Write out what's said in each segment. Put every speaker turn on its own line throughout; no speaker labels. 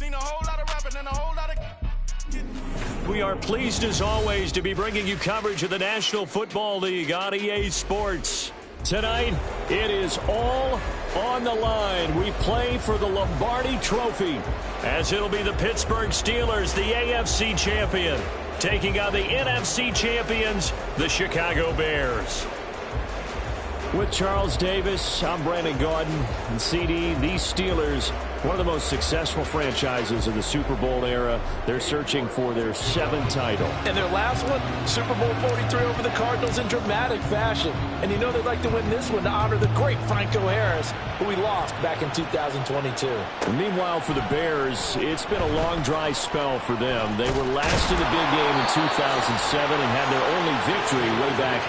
mean a whole lot of rapping and a whole lot of...
We are pleased as always to be bringing you coverage of the National Football League on EA Sports. Tonight, it is all on the line. We play for the Lombardi Trophy, as it'll be the Pittsburgh Steelers, the AFC champion, taking on the NFC champions, the Chicago Bears. With Charles Davis, I'm Brandon Gaudin, and CD, these Steelers, one of the most successful franchises of the Super Bowl era. They're searching for their 7th title.
And their last one, Super Bowl 43 over the Cardinals in dramatic fashion. And you know they'd like to win this one to honor the great Franco Harris, who we lost back in 2022.
And meanwhile, for the Bears, it's been a long, dry spell for them. They were last in the big game in 2007 and had their only victory way back.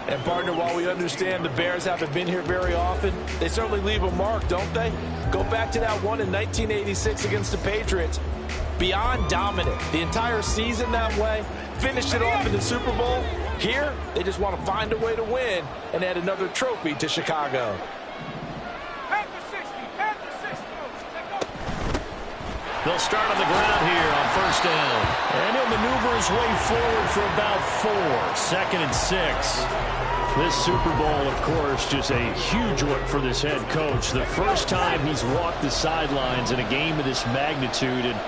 And partner, while we understand the Bears haven't been here very often, they certainly leave a mark, don't they? Go back to that one in 1986 against the Patriots. Beyond dominant, the entire season that way, finished it off in the Super Bowl. Here, they just want to find a way to win and add another trophy to Chicago.
They'll start on the ground here on first down. And he'll maneuver his way forward for about 4. 2nd and 6. This Super Bowl, of course, just a huge one for this head coach. The first time he's walked the sidelines in a game of this magnitude. And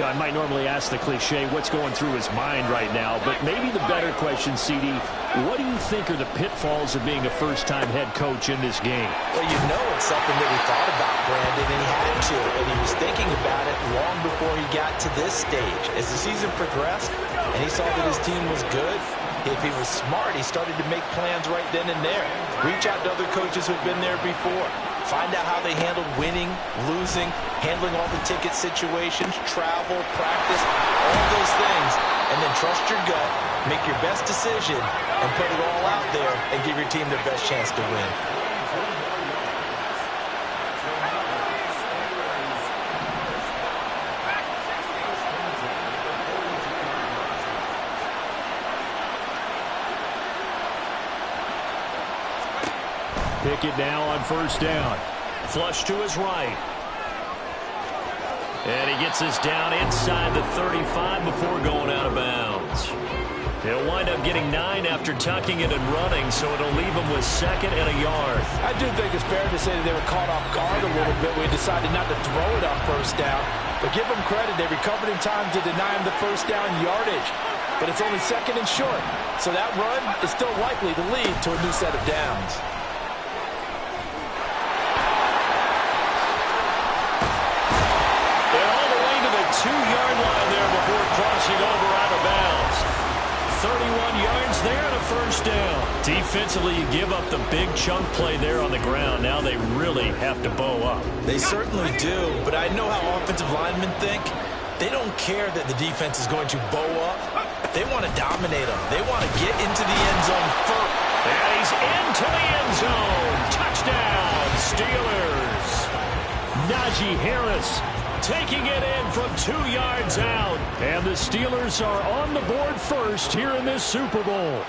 I might normally ask the cliche, what's going through his mind right now? But maybe the better question, CD, what do you think are the pitfalls of being a first-time head coach in this game?
Well, you know it's something that he thought about, Brandon, and he had to. And he was thinking about it long before he got to this stage. As the season progressed and he saw that his team was good, if he was smart, he started to make plans right then and there. Reach out to other coaches who've been there before. Find out how they handled winning, losing, handling all the ticket situations, travel, practice, all those things. And then trust your gut, make your best decision, and put it all out there and give your team their best chance to win.
Pickett now on first down. Flush to his right. And he gets us down inside the 35 before going out of bounds. He'll wind up getting 9 after tucking it and running, so it'll leave him with 2nd and a yard.
I do think it's fair to say that they were caught off guard a little bit. We decided not to throw it on first down. But give them credit. They recovered in time to deny him the first down yardage. But it's only 2nd and short. So that run is still likely to lead to a new set of downs.
Two-yard line there before crossing over out of bounds. 31 yards there and a first down. Defensively, you give up the big chunk play there on the ground. Now they really have to bow up.
They certainly do, but I know how offensive linemen think. They don't care that the defense is going to bow up. They want to dominate them. They want to get into the end zone first.
And he's into the end zone. Touchdown, Steelers. Najee Harris taking it in from 2 yards out. And the Steelers are on the board first here in this Super Bowl.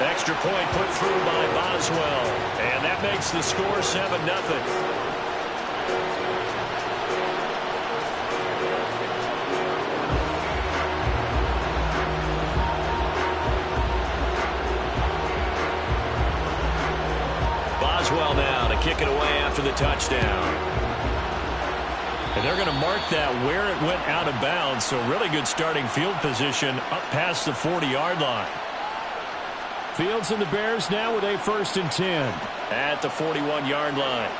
Extra point put through by Boswell. And that makes the score 7-0. Boswell now to kick it away after the touchdown. And they're going to mark that where it went out of bounds. So really good starting field position up past the 40-yard line. Fields and the Bears now with a 1st and 10 at the 41-yard line.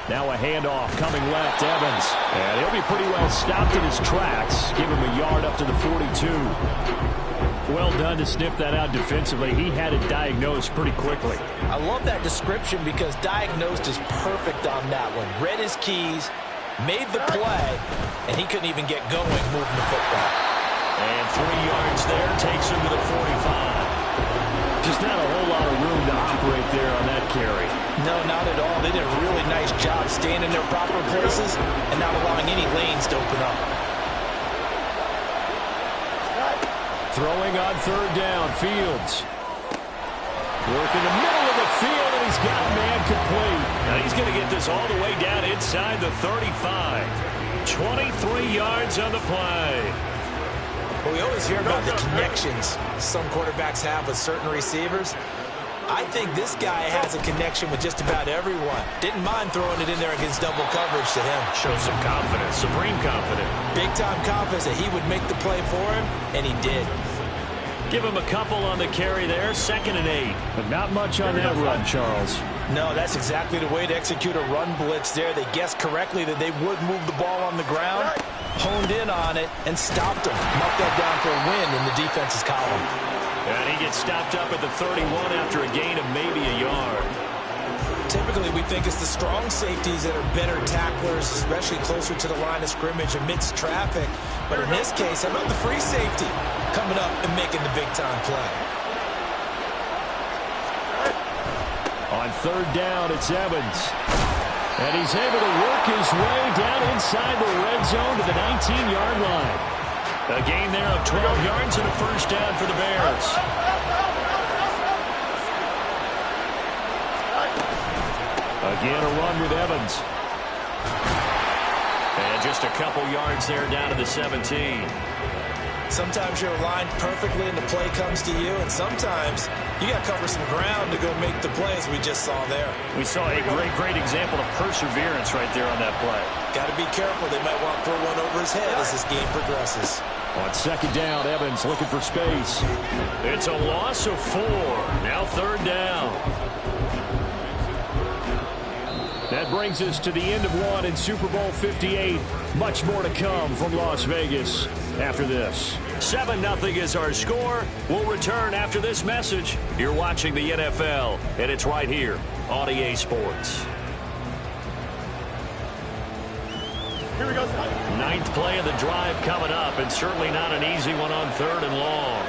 Now a handoff coming left, Evans. And he'll be pretty well stopped in his tracks. Give him a yard up to the 42. Well done to sniff that out defensively. He had it diagnosed pretty quickly.
I love that description because diagnosed is perfect on that one. Read his keys, made the play, and he couldn't even get going moving the football.
And 3 yards there takes him to the 45. Just not a whole lot of room to operate there on that carry.
No, not at all. They did a really nice job staying in their proper places and not allowing any lanes to open up.
Throwing on 3rd down, Fields. Working the middle of the field, and he's got a man complete. Now he's going to get this all the way down inside the 35. 23 yards on the play.
Well, we always hear about the connections some quarterbacks have with certain receivers. I think this guy has a connection with just about everyone. Didn't mind throwing it in there against double coverage to him.
Shows some confidence, supreme confidence.
Big-time confidence that he would make the play for him, and he did.
Give him a couple on the carry there, 2nd and 8. But not much on that run, Charles.
No, that's exactly the way to execute a run blitz there. They guessed correctly that they would move the ball on the ground, honed in on it, and stopped him. Marked that down for a win in the defense's column.
And he gets stopped up at the 31 after a gain of maybe a yard.
Typically, we think it's the strong safeties that are better tacklers, especially closer to the line of scrimmage amidst traffic. But in this case, how about the free safety coming up and making the big-time play?
On 3rd down, it's Evans. And he's able to work his way down inside the red zone to the 19-yard line. A gain there of 12 yards and a 1st down for the Bears. Again, a run with Evans. And just a couple yards there down to the 17.
Sometimes you're aligned perfectly and the play comes to you, and sometimes you got to cover some ground to go make the play, as we just saw there.
We saw a great example of perseverance right there on that play.
Got to be careful. They might want to throw one over his head as this game progresses.
On 2nd down, Evans looking for space. It's a loss of 4. Now 3rd down. That brings us to the end of one in Super Bowl 58. Much more to come from Las Vegas after this. 7-0 is our score. We'll return after this message. You're watching the NFL, and it's right here on EA Sports.
Here we go.
9th play of the drive coming up, and certainly not an easy one on 3rd and long.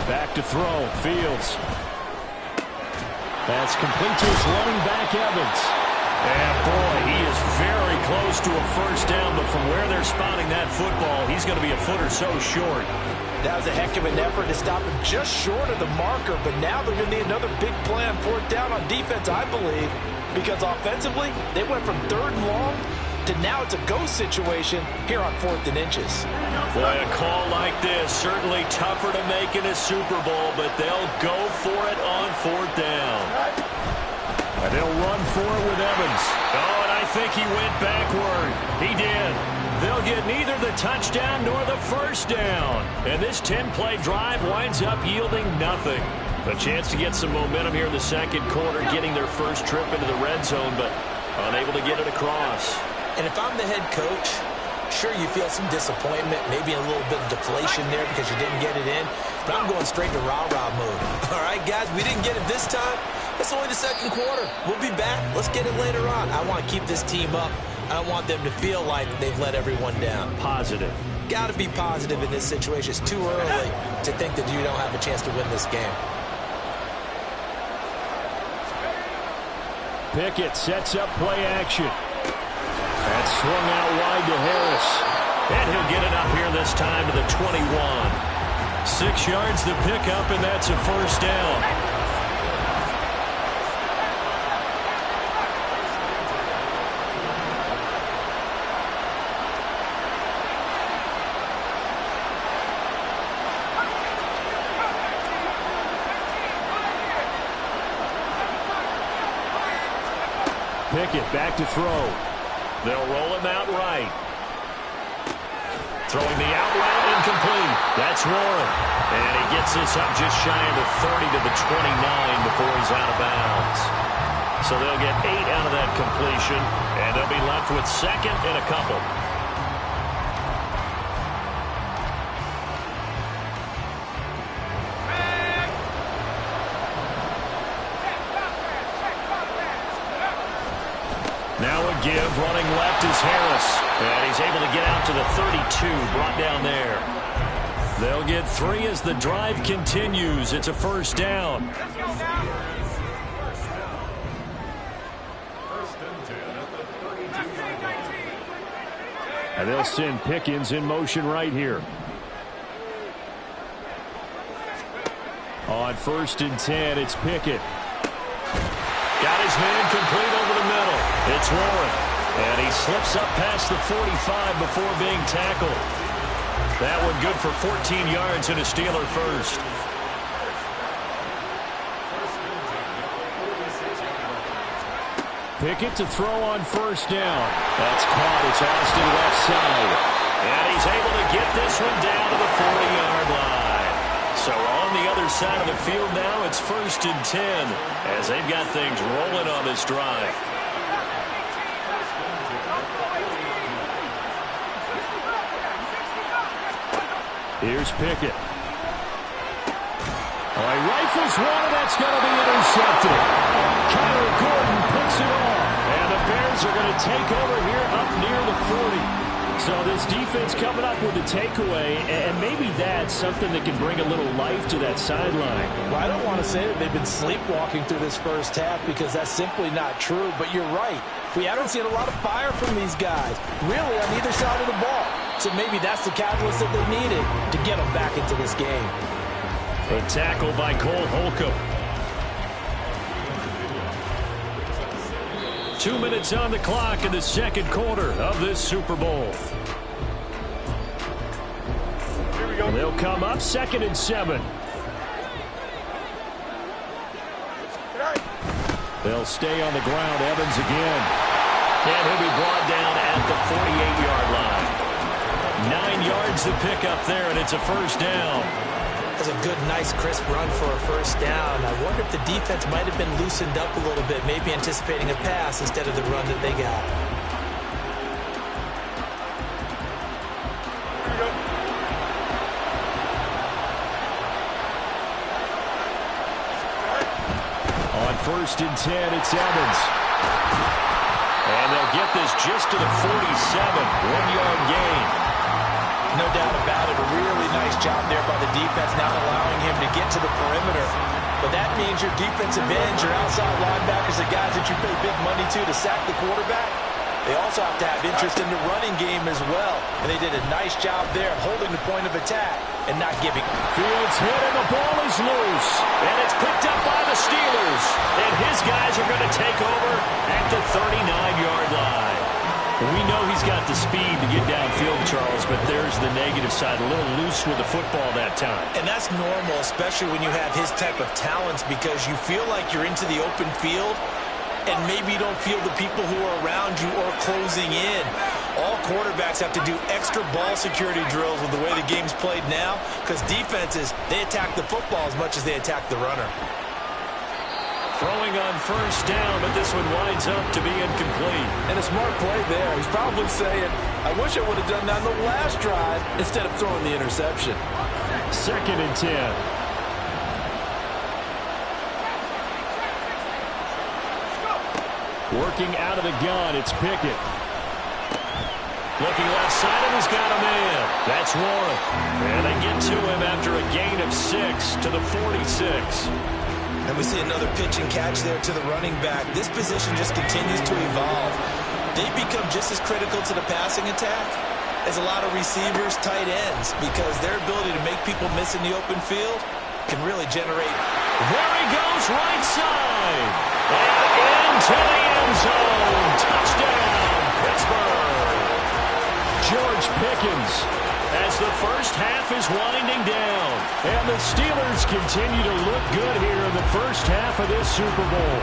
Back to throw, Fields. That's complete to his running back, Evans. And boy, he is very close to a 1st down, but from where they're spotting that football, he's going to be a foot or so short.
That was a heck of an effort to stop him just short of the marker, but now they're going to need another big play on 4th down on defense, I believe, because offensively, they went from 3rd and long to now it's a go situation here on 4th and inches.
Boy, a call like this, certainly tougher to make in a Super Bowl, but they'll go for it on 4th down. And they'll run for it with Evans. Oh, and I think he went backward. He did. They'll get neither the touchdown nor the 1st down. And this 10-play drive winds up yielding nothing. A chance to get some momentum here in the 2nd quarter, getting their first trip into the red zone, but unable to get it across.
And if I'm the head coach, sure, you feel some disappointment, maybe a little bit of deflation there because you didn't get it in, but I'm going straight to rah-rah mode. All right, guys, we didn't get it this time. It's only the 2nd quarter. We'll be back. Let's get it later on. I want to keep this team up. I don't want them to feel like they've let everyone down.
Positive.
Got to be positive in this situation. It's too early to think that you don't have a chance to win this game.
Pickett sets up play action. That's swung out wide to Harris. And he'll get it up here this time to the 21. 6 yards the pickup, and that's a 1st down. Pickett back to throw. They'll roll him out right. Throwing the out route incomplete. That's Warren. And he gets this up just shy of the 30 to the 29 before he's out of bounds. So they'll get 8 out of that completion, and they'll be left with second and a couple. Now a give, running left is Harris. And he's able to get out to the 32, brought down there. They'll get 3 as the drive continues. It's a first down. And they'll send Pickens in motion right here. On 1st and 10, it's Pickett. Got his man complete over the middle. It's Warren. And he slips up past the 45 before being tackled. That one good for 14 yards and a Steeler first. Pickett to throw on 1st down. That's caught. It's Austin left side. And he's able to get this one down to the 40-yard line. So on the other side of the field now, it's 1st and 10 as they've got things rolling on this drive. Here's Pickett. Oh, he rifles one, and that's going to be intercepted. Kyler Gordon picks it off, and the Bears are going to take over here up near the 40. So this defense coming up with a takeaway, and maybe that's something that can bring a little life to that sideline.
Well, I don't want to say that they've been sleepwalking through this first half because that's simply not true, but you're right. We haven't seen a lot of fire from these guys, really, on either side of the ball. So maybe that's the catalyst that they needed to get them back into this game.
A tackle by Cole Holcomb. 2 minutes on the clock in the second quarter of this Super Bowl.
Here we go.
They'll come up 2nd and 7. They'll stay on the ground. Evans again. And he'll be brought down at the 48-yard line. 9 yards to pick up there, and it's a first down.
That's a good, nice, crisp run for a first down. I wonder if the defense might have been loosened up a little bit, maybe anticipating a pass instead of the run that they got.
On 1st and 10, it's Evans. And they'll get this just to the 47, 1-yard gain.
No doubt about it. A really nice job there by the defense, not allowing him to get to the perimeter. But that means your defensive ends, your outside linebackers, the guys that you pay big money to sack the quarterback, they also have to have interest in the running game as well. And they did a nice job there holding the point of attack and not giving.
Fields hit and the ball is loose. And it's picked up by the Steelers. And his guys are going to take over at the 39-yard line. We know he's got the speed to get downfield, Charles, but there's the negative side. A little loose with the football that time.
And that's normal, especially when you have his type of talents, because you feel like you're into the open field and maybe you don't feel the people who are around you or closing in. All quarterbacks have to do extra ball security drills with the way the game's played now, because defenses, they attack the football as much as they attack the runner.
Throwing on first down, but this one winds up to be incomplete.
And a smart play there. He's probably saying, I wish I would have done that on the last drive instead of throwing the interception.
2nd and 10. Working out of the gun, it's Pickett. Looking left side, and he's got a man. That's Warren. And they get to him after a gain of 6 to the 46.
And we see another pitch and catch there to the running back. This position just continues to evolve. They become just as critical to the passing attack as a lot of receivers, tight ends, because their ability to make people miss in the open field can really generate.
There he goes, right side. And into the end zone. Touchdown, Pittsburgh. George Pickens, as the first half is winding down. And the Steelers continue to look good here in the first half of this Super Bowl.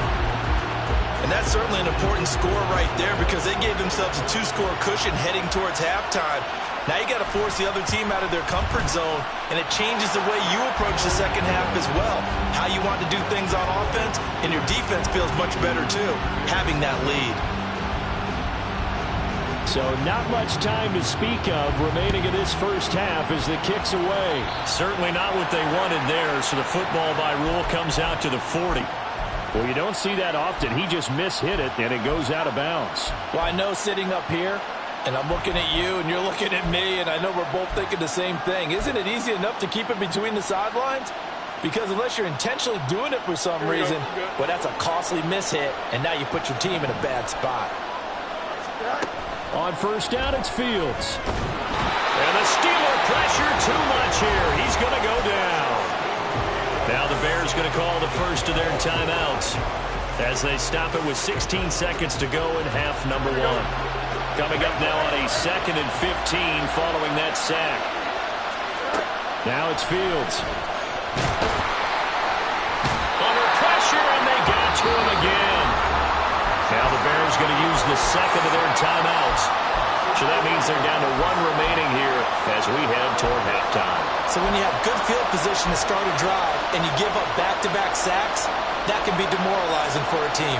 And that's certainly an important score right there, because they gave themselves a 2-score cushion heading towards halftime. Now you got to force the other team out of their comfort zone, and it changes the way you approach the second half as well. How you want to do things on offense, and your defense feels much better too, having that lead.
So not much time to speak of remaining in this first half as the kick's away. Certainly not what they wanted there, so the football by rule comes out to the 40. Well, you don't see that often. He just mishit it, and it goes out of bounds.
Well, I know sitting up here, and I'm looking at you, and you're looking at me, and I know we're both thinking the same thing. Isn't it easy enough to keep it between the sidelines? Because unless you're intentionally doing it for some reason, well, that's a costly mishit, and now you put your team in a bad spot.
On first down, it's Fields. And the Steeler pressure too much here. He's going to go down. Now the Bears going to call the first of their timeouts as they stop it with 16 seconds to go in half number one. Coming up now on a 2nd and 15 following that sack. Now it's Fields. Under pressure, and they got to him again. Now the Bears going to use the second of their timeouts. So that means they're down to one remaining here as we head toward halftime.
So when you have good field position to start a drive and you give up back-to-back sacks, that can be demoralizing for a team.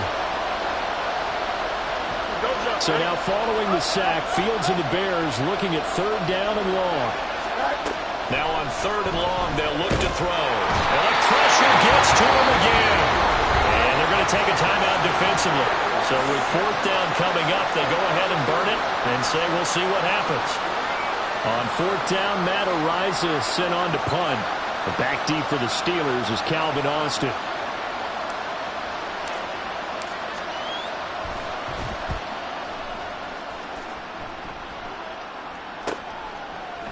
So now following the sack, Fields and the Bears looking at third down and long. Now on third and long, they'll look to throw. And the pressure gets to him again. And they're going to take a timeout defensively. So with fourth down coming up, they go ahead and burn it and say we'll see what happens. On fourth down, Matt Araiza is sent on to punt. But back deep for the Steelers is Calvin Austin.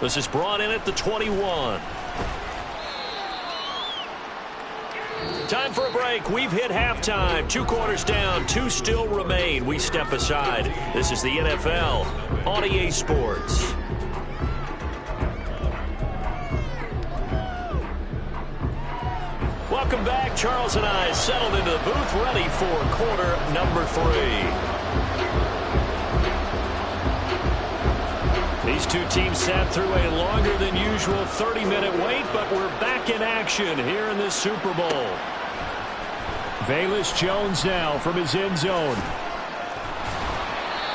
This is brought in at the 21. Time for a break. We've hit halftime. 2 quarters down. 2 still remain. We step aside. This is the NFL on EA Sports. Welcome back. Charles and I settled into the booth, ready for quarter number 3. These two teams sat through a longer than usual 30-minute wait, but we're back in action here in this Super Bowl. Velus Jones now from his end zone.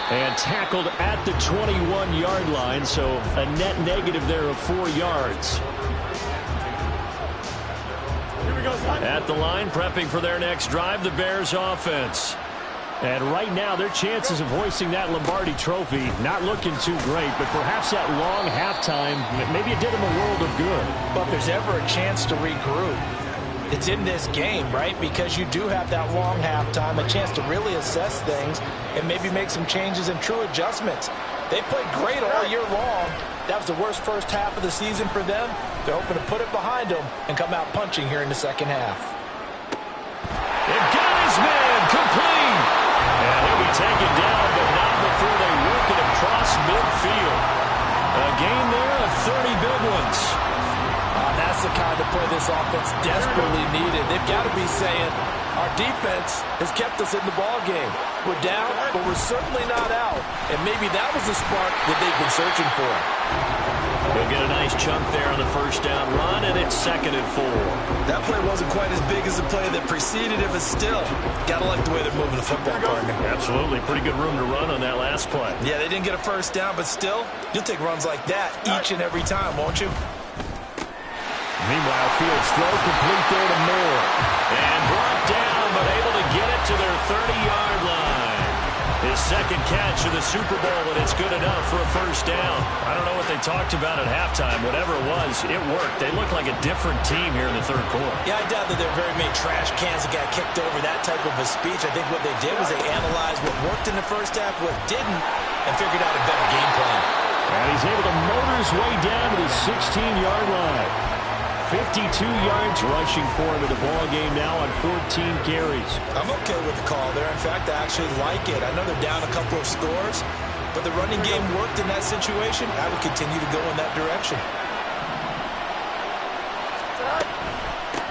And tackled at the 21-yard line, so a net negative there of 4 yards. At the line, prepping for their next drive, the Bears offense. And right now, their chances of hoisting that Lombardi trophy not looking too great, but perhaps that long halftime, maybe it did them a world of good.
But if there's ever a chance to regroup, it's in this game, right? Because you do have that long halftime, a chance to really assess things and maybe make some changes and true adjustments. They played great all year long. That was the worst first half of the season for them. They're hoping to put it behind them and come out punching here in the second half.
And got his man complete. And he'll be taken down, but not before they work it across midfield. A gain there of 30 big ones.
That's the kind of play this offense desperately needed. They've got to be saying, our defense has kept us in the ball game. We're down, but we're certainly not out. And maybe that was the spark that they've been searching for.
They'll get a nice chunk there on the first down run, and it's 2nd and 4.
That play wasn't quite as big as the play that preceded it, but still, got to like the way they're moving the football, partner.
Absolutely. Pretty good room to run on that last play.
Yeah, they didn't get a first down, but still, you'll take runs like that each and every time, won't you?
Meanwhile, Fields throw complete there to Moore. And brought down, but able to get it to their 30-yard line. His second catch of the Super Bowl, and it's good enough for a first down. I don't know what they talked about at halftime. Whatever it was, it worked. They look like a different team here in the third quarter.
Yeah, I doubt that there are very many trash cans that got kicked over, that type of a speech. I think what they did was they analyzed what worked in the first half, what didn't, and figured out a better game plan.
And he's able to motor his way down to the 16-yard line. 52 yards rushing for him in the ball game now on 14 carries.
I'm okay with the call there. In fact, I actually like it. I know they're down a couple of scores, but the running game worked in that situation. I would continue to go in that direction.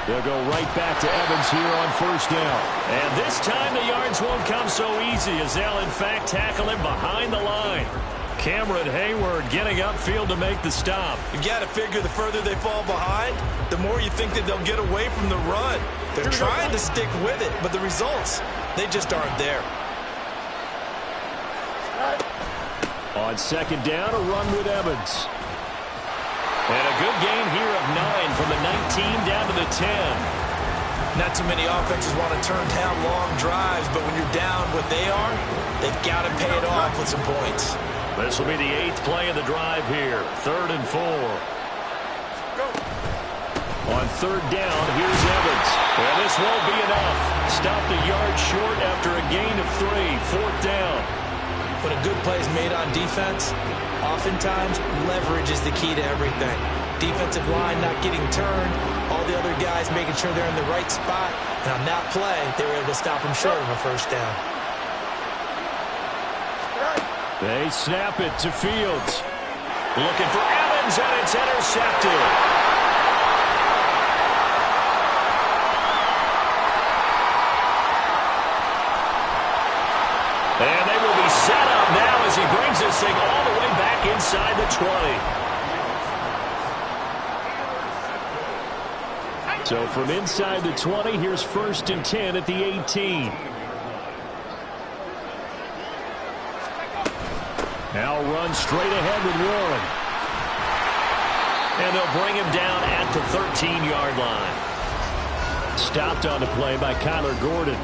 They'll go right back to Evans here on first down. And this time the yards won't come so easy as they'll, in fact, tackle him behind the line. Cameron Hayward getting upfield to make the stop.
You've got to figure the further they fall behind, the more you think that they'll get away from the run. They're trying to stick with it, but the results, they just aren't there.
On second down, a run with Evans. And a good gain here of 9 from the 19 down to the 10.
Not too many offenses want to turn down long drives, but when you're down what they are, they've got to pay it off with some points.
This will be the 8th play of the drive here. 3rd and 4. On 3rd down, here's Evans. And this won't be enough. Stopped a yard short after a gain of 3. 4th down.
When a good play is made on defense, oftentimes leverage is the key to everything. Defensive line not getting turned, all the other guys making sure they're in the right spot, and on that play, they were able to stop them short of a first down.
They snap it to Fields. Looking for Evans, and it's intercepted. And they will be set up now as he brings this thing all the way back inside the 20. So from inside the 20, here's 1st and 10 at the 18. Now run straight ahead with Warren. And they'll bring him down at the 13-yard line. Stopped on the play by Kyler Gordon.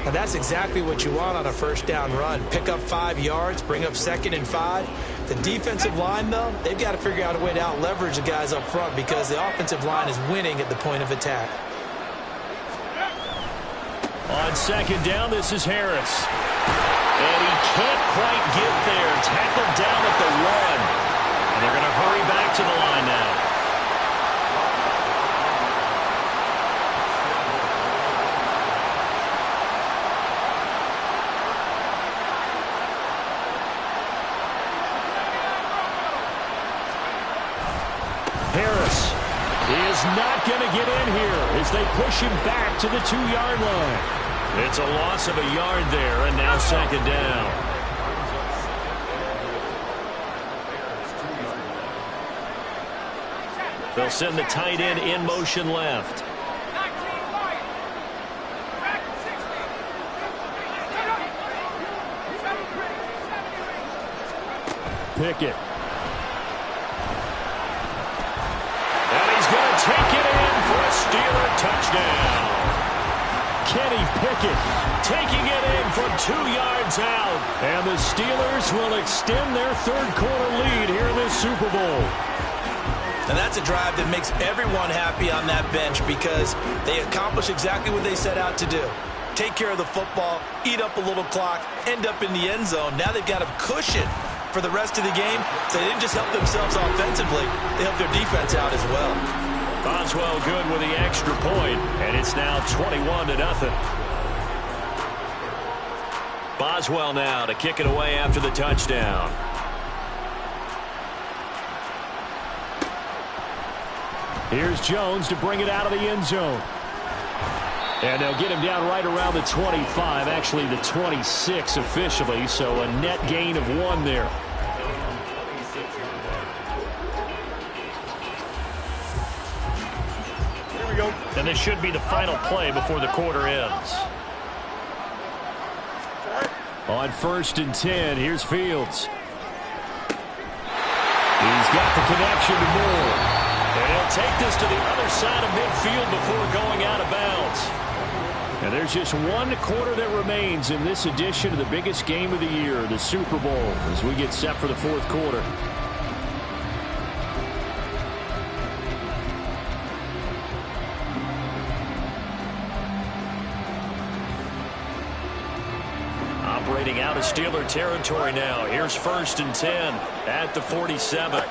And that's exactly what you want on a first down run. Pick up 5 yards, bring up 2nd and 5. The defensive line, though, they've got to figure out a way to out-leverage the guys up front because the offensive line is winning at the point of attack.
On 2nd down, this is Harris. And he can't quite get there. Tackled down at the 1. And they're going to hurry back to the line now. Harris is not going to get in here as they push him back to the 2-yard line. It's a loss of a yard there, and now 2nd down. They'll send the tight end in motion left. Pickett. Take it in for a Steeler touchdown. Kenny Pickett taking it in from 2 yards out. And the Steelers will extend their 3rd quarter lead here in this Super Bowl.
And that's a drive that makes everyone happy on that bench because they accomplish exactly what they set out to do. Take care of the football, eat up a little clock, end up in the end zone. Now they've got a cushion for the rest of the game. So they didn't just help themselves offensively, they helped their defense out as well.
Boswell good with the extra point, and it's now 21-0. Boswell now to kick it away after the touchdown. Here's Jones to bring it out of the end zone. And they'll get him down right around the 25, actually the 26 officially, so a net gain of 1 there. And this should be the final play before the quarter ends. On 1st and 10, here's Fields. He's got the connection to Moore. And he'll take this to the other side of midfield before going out of bounds. And there's just 1 quarter that remains in this edition of the biggest game of the year, the Super Bowl, as we get set for the 4th quarter. Operating out of Steeler territory now. Here's 1st and 10 at the 47.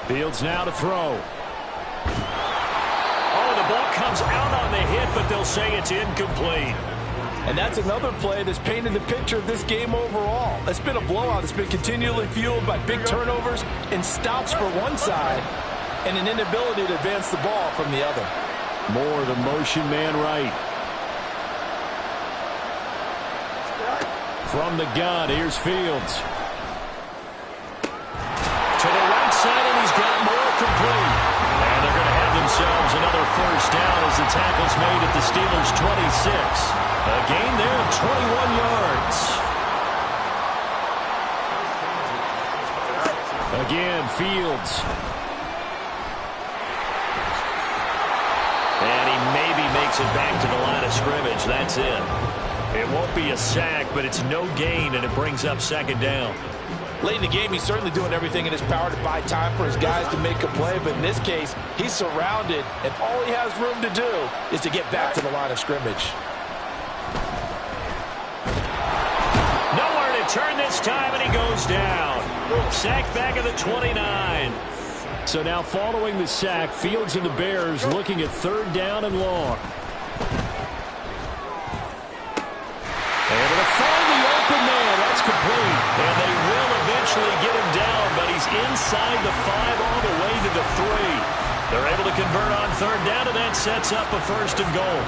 Fields now to throw. Oh, the ball comes out on the hit, but they'll say it's incomplete.
And that's another play that's painted the picture of this game overall. It's been a blowout. It's been continually fueled by big turnovers and stops for one side and an inability to advance the ball from the other.
Moore, the motion man right. From the gun, here's Fields. To the right side, and he's got more complete. And they're going to have themselves another first down as the tackle's made at the Steelers' 26. A gain there of 21 yards. Again, Fields. And he maybe makes it back to the line of scrimmage. That's it. It won't be a sack, but it's no gain, and it brings up second down.
Late in the game, he's certainly doing everything in his power to buy time for his guys to make a play, but in this case, he's surrounded, and all he has room to do is to get back to the line of scrimmage.
Nowhere to turn this time, and he goes down. Sacked back at the 29. So now following the sack, Fields and the Bears looking at third down and long. Able to find the open man. That's complete. And they will eventually get him down, but he's inside the 5 all the way to the 3. They're able to convert on third down, and that sets up a first and goal.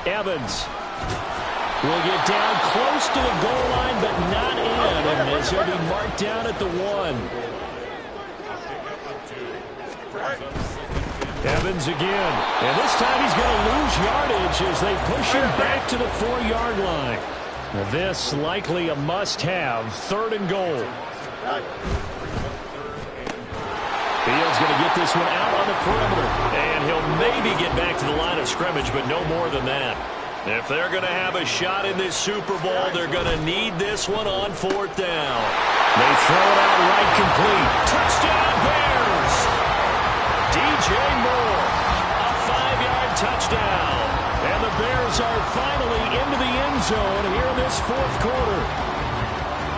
Evans will get down close to the goal line, but not in, and as he'll be marked down at the 1. Evans again, and this time he's going to lose yardage as they push him back to the 4-yard line. Now this likely a must-have, third and goal. Fields going to get this one out on the perimeter, and he'll maybe get back to the line of scrimmage, but no more than that. If they're going to have a shot in this Super Bowl, they're going to need this one on fourth down. They throw it out right complete. Touchdown, Bears! DJ Moore, a 5-yard touchdown. And the Bears are finally into the end zone here in this fourth quarter.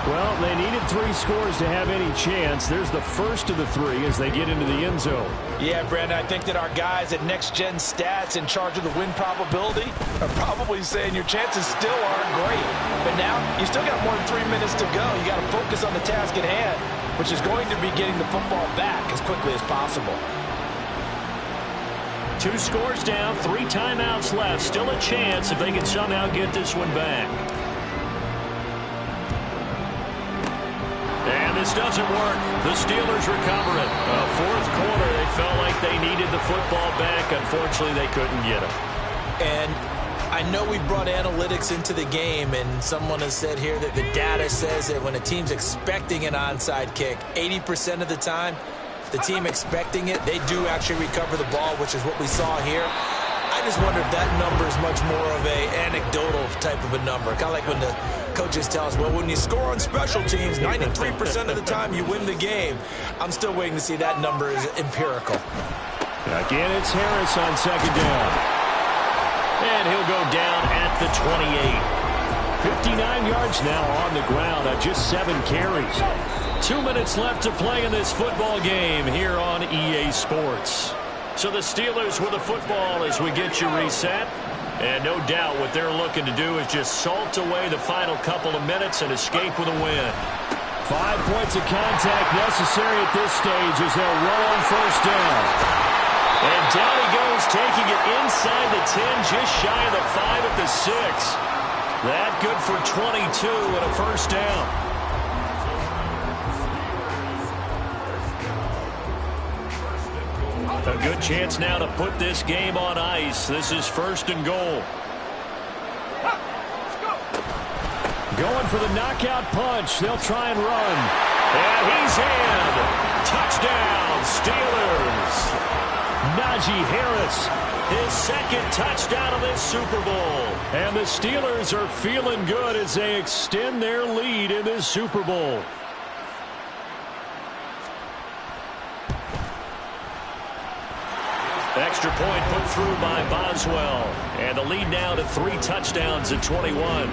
Well, they needed 3 scores to have any chance. There's the first of the 3 as they get into the end zone.
Yeah, Brandon, I think that our guys at Next Gen Stats in charge of the win probability are probably saying your chances still aren't great. But now you still got more than 3 minutes to go. You got to focus on the task at hand, which is going to be getting the football back as quickly as possible.
2 scores down, 3 timeouts left. Still a chance if they can somehow get this one back. And this doesn't work. The Steelers recover it. Fourth quarter, they felt like they needed the football back. Unfortunately, they couldn't get it.
And I know we brought analytics into the game, and someone has said here that the data says that when a team's expecting an onside kick, 80% of the time, the team expecting it, they do actually recover the ball, which is what we saw here. I just wonder if that number is much more of a anecdotal type of a number. Kind of like when the coaches tell us, well, when you score on special teams, 93% of the time you win the game. I'm still waiting to see that number is empirical.
Again, it's Harris on second down. And he'll go down at the 28. 59 yards now on the ground on just 7 carries. 2 minutes left to play in this football game here on EA Sports. So the Steelers with the football as we get you reset. And no doubt what they're looking to do is just salt away the final couple of minutes and escape with a win. 5 points of contact necessary at this stage as they'll run on first down. And down he goes, taking it inside the 10, just shy of the 5 at the 6. That good for 22 and a first down. A good chance now to put this game on ice. This is first and goal. Going for the knockout punch. They'll try and run. And he's in. Touchdown, Steelers. Najee Harris, his second touchdown of this Super Bowl. And the Steelers are feeling good as they extend their lead in this Super Bowl. Extra point put through by Boswell. And the lead now to 3 touchdowns at 21.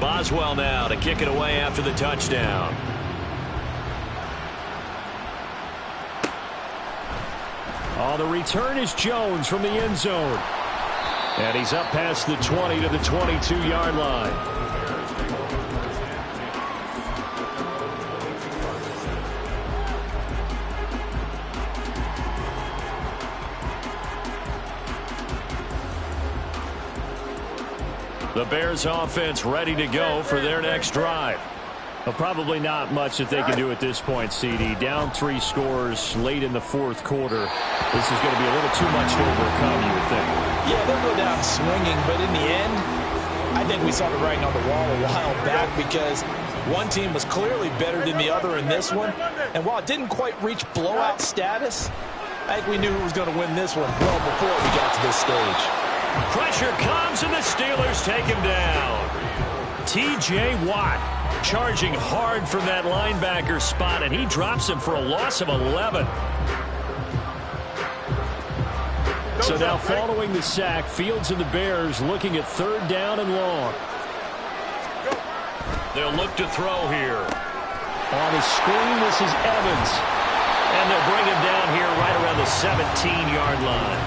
Boswell now to kick it away after the touchdown. Oh, the return is Jones from the end zone. And he's up past the 20 to the 22-yard line. The Bears offense ready to go for their next drive. Well, probably not much that they can do at this point, CD. Down 3 scores late in the fourth quarter. This is going to be a little too much to overcome, you would think.
Yeah, they'll go down swinging, but in the end, I think we saw the writing on the wall a while back because one team was clearly better than the other in this one. And while it didn't quite reach blowout status, I think we knew who was going to win this one well before we got to this stage.
Pressure comes, and the Steelers take him down. T.J. Watt charging hard from that linebacker spot, and he drops him for a loss of 11. So now following the sack, Fields and the Bears looking at 3rd down and long. They'll look to throw here. On the screen, this is Evans. And they'll bring him down here right around the 17-yard line.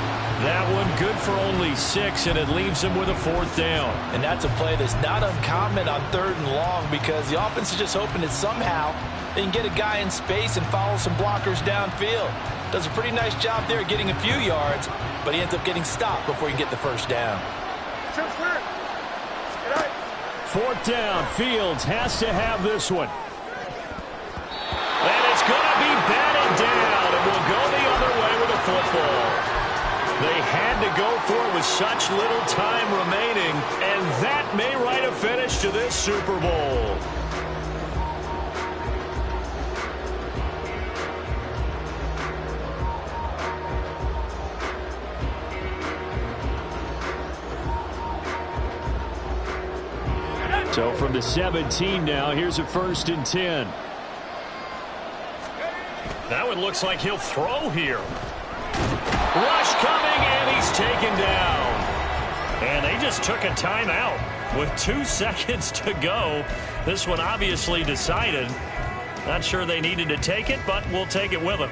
That one good for only 6, and it leaves them with a 4th down.
And that's a play that's not uncommon on 3rd and long because the offense is just hoping that somehow they can get a guy in space and follow some blockers downfield. Does a pretty nice job there getting a few yards, but he ends up getting stopped before he can get the 1st down.
4th down. Fields has to have this one. And it's going to be batted down, and we'll go the other way with the football. They had to go for it with such little time remaining, and that may write a finish to this Super Bowl. So from the 17 now, here's a 1st and 10. That one looks like he'll throw here. Rush coming, and he's taken down. And they just took a timeout with 2 seconds to go. This one obviously decided. Not sure they needed to take it, but we'll take it with them.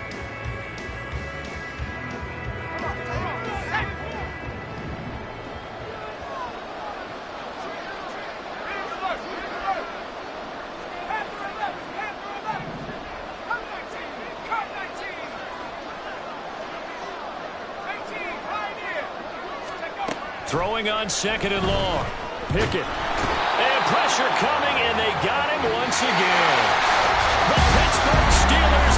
Throwing on 2nd and long. Pickett. And pressure coming, and they got him once again. The Pittsburgh Steelers